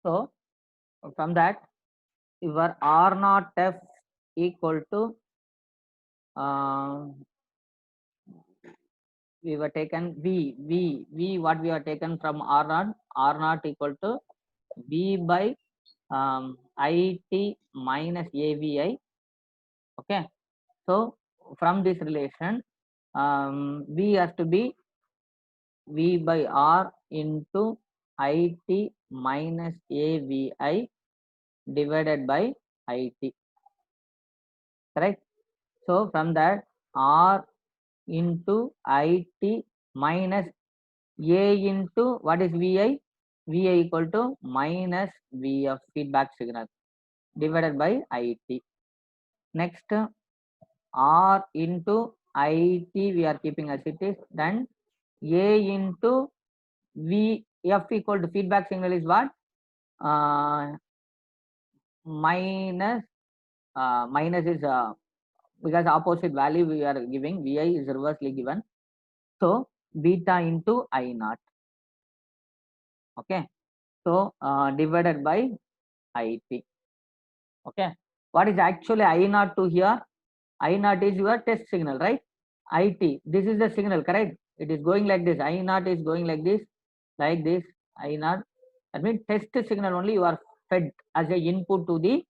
So from that, your R naught F equal to we were taken V what we are taken from R naught equal to V by IT minus AVI. Okay, so from this relation, V has to be V by R into IT minus AVI divided by IT, correct? So from that, R into IT minus A into what is VI? VI equal to minus V of feedback signal divided by IT. Next, R into IT we are keeping as it is. Then A into VF equal to feedback signal is what? Minus minus is because opposite value we are giving, Vi is reversely given. So beta into I naught. Okay. So divided by IT. Okay. What is actually I naught to here? I naught is your test signal, right? IT. This is the signal, correct? It is going like this. I naught is going like this, I naught. That means test signal only you are fed as a input to the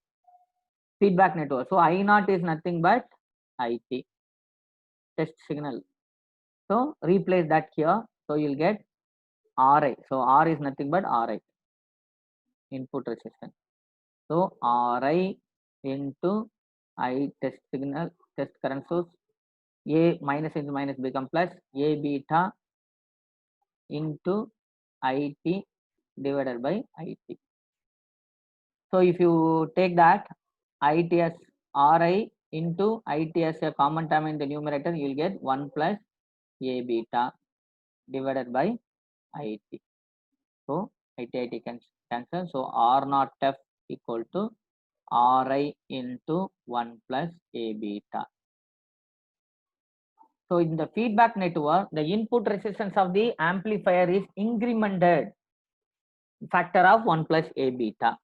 feedback network. So I naught is nothing but IT test signal. So replace that here. So you'll get Ri. So R is nothing but Ri, input resistance. So Ri into I test signal, test current source. A minus into minus become plus A beta into IT divided by IT. So if you take that IT as Ri into IT as a common term in the numerator, you will get 1 plus A beta divided by IT. So IT can cancel. So R naught F equal to Ri into 1 plus A beta. So in the feedback network, the input resistance of the amplifier is incremented factor of 1 plus A beta.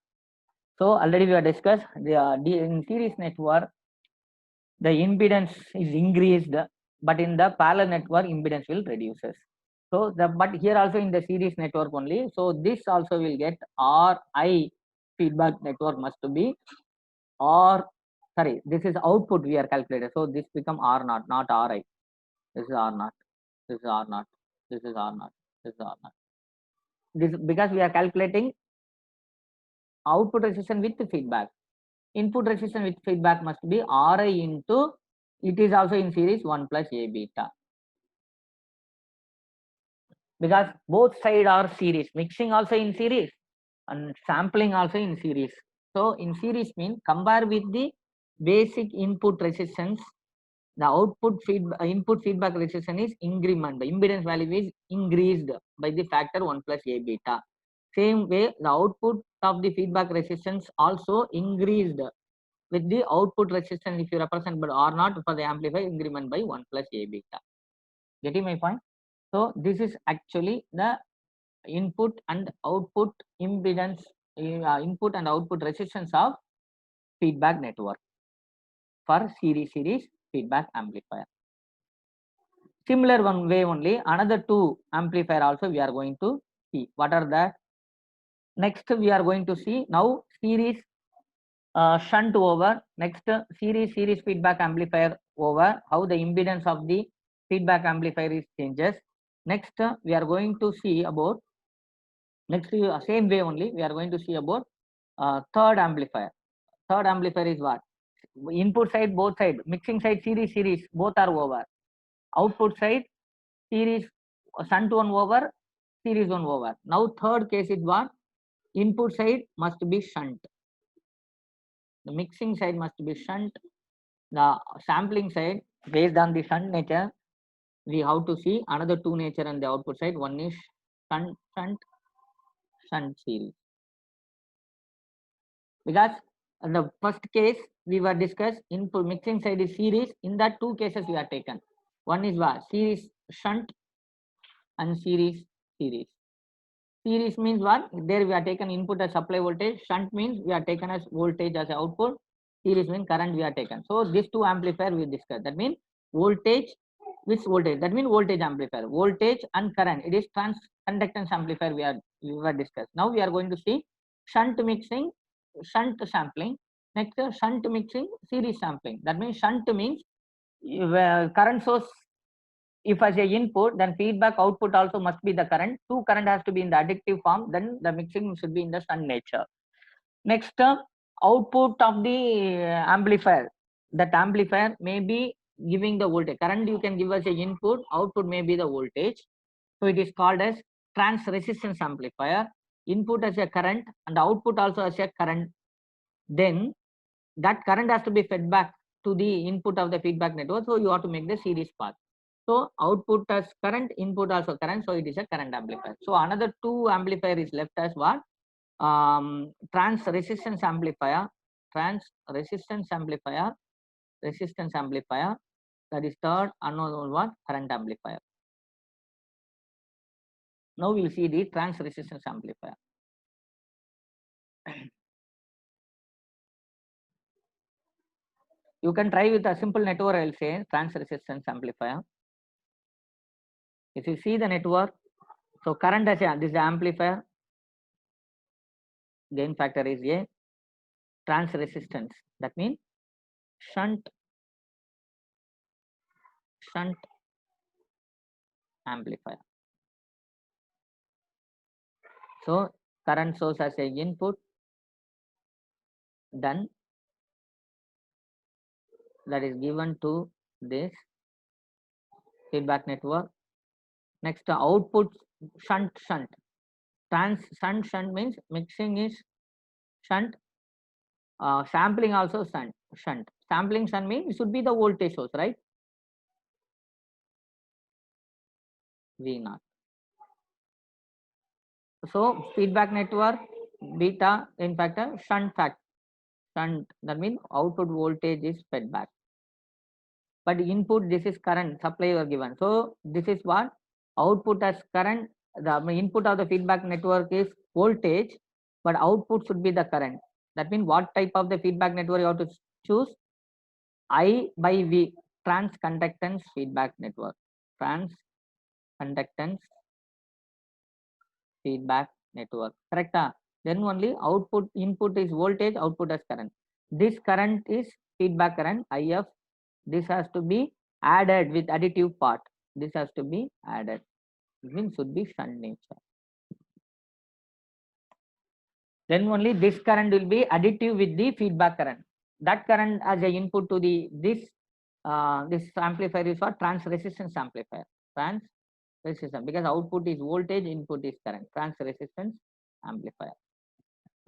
So already we have discussed in series network, the impedance is increased, but in the parallel network, impedance will reduces. So but here also in the series network only. So this also will get Ri feedback network must be this is output we are calculated. So this become R naught, not Ri. This is R naught. This is R naught. This is R naught. This is R naught. This because we are calculating output resistance with feedback. Input resistance with feedback must be Ri into, it is also in series 1 plus A beta. Because both sides are series, mixing also in series and sampling also in series. So in series means compare with the basic input resistance, the input feedback resistance is increment. The impedance value is increased by the factor 1 plus A beta. Same way, the output of the feedback resistance also increased with the output resistance if you represent but R naught for the amplifier increment by 1 plus A beta. Getting my point? So this is actually the input and output impedance, input and output resistance of feedback network for series feedback amplifier. Similar one way only, another two amplifier also we are going to see. What are that? Next we are going to see now series shunt over. Next series feedback amplifier over, how the impedance of the feedback amplifier is changes. Next we are going to see about, next same way only we are going to see about third amplifier. Third amplifier is what? Input side both side, mixing side series both are over. Output side series shunt one over, series one over. Now third case is what? Input side must be shunt. The mixing side must be shunt. The sampling side based on the shunt nature, we have to see another two nature on the output side. One is shunt series. Because in the first case we were discussed, input mixing side is series. In that two cases we are taken. One is what? Series shunt and series. Series means what? There we are taken input as supply voltage. Shunt means we are taken as voltage as output. Series means current we are taken. So these two amplifier we discussed. That means voltage, which voltage? That means voltage amplifier. Voltage and current. It is trans conductance amplifier we were discussed. Now we are going to see shunt mixing, shunt sampling. Next shunt mixing, series sampling. That means shunt means current source, if as a input, then feedback output also must be the current. Two current has to be in the additive form, then the mixing should be in the shunt nature. Next, output of the amplifier. That amplifier may be giving the voltage. Current you can give as a input, output may be the voltage. So it is called as trans resistance amplifier. Input as a current and output also as a current. Then that current has to be fed back to the input of the feedback network. So you have to make the series path. So output as current, input also current. So it is a current amplifier. So another two amplifier is left as what? Trans resistance amplifier. Trans resistance amplifier. Resistance amplifier. That is third unknown one, current amplifier. Now we will see the trans resistance amplifier. You can try with a simple network. I will say trans resistance amplifier. If you see the network, so current as a, this is the amplifier. Gain factor is a trans resistance. That means shunt amplifier. So current source as a input, then that is given to this feedback network. Next output shunt. Trans shunt means mixing is shunt. Sampling also shunt. Sampling shunt means it should be the voltage source, right? V0. So feedback network beta in factor shunt. That means output voltage is fed back. But input, this is current supply you are given. So this is what output as current. The input of the feedback network is voltage, but output should be the current. That means what type of the feedback network you have to choose? I by V, trans conductance feedback network. Trans conductance feedback network. Correct? Then only output, input is voltage, output as current. This current is feedback current, IF. This has to be added with additive part. This has to be added. It means should be shunt nature. Then only this current will be additive with the feedback current. That current as a input to the this amplifier is what? Trans resistance amplifier. Trans resistance, because output is voltage, input is current. Trans resistance amplifier.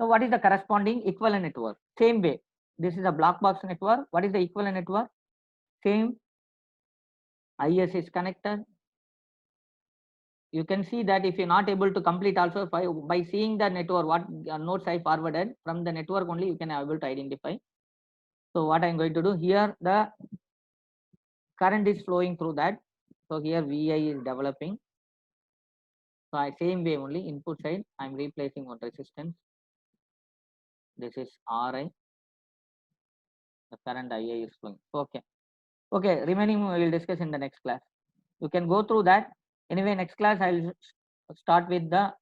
So what is the corresponding equivalent network? Same way. This is a black box network. What is the equivalent network? Same. IS is connected. You can see that if you're not able to complete also by seeing the network, what nodes I forwarded from the network only, you can able to identify. So what I'm going to do here, the current is flowing through that. So here Vi is developing. So same way only input side, I'm replacing one resistance. This is Ri. The current Ia is flowing. Okay. Okay, remaining we will discuss in the next class. You can go through that. Anyway, next class I will start with the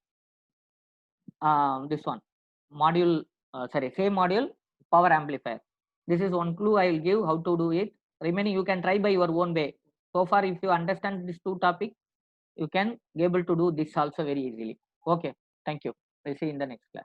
this one module. Same module, power amplifier. This is one clue I will give how to do it. Remaining you can try by your own way. So far, if you understand these two topics, you can be able to do this also very easily. Okay, thank you. We'll see you in the next class.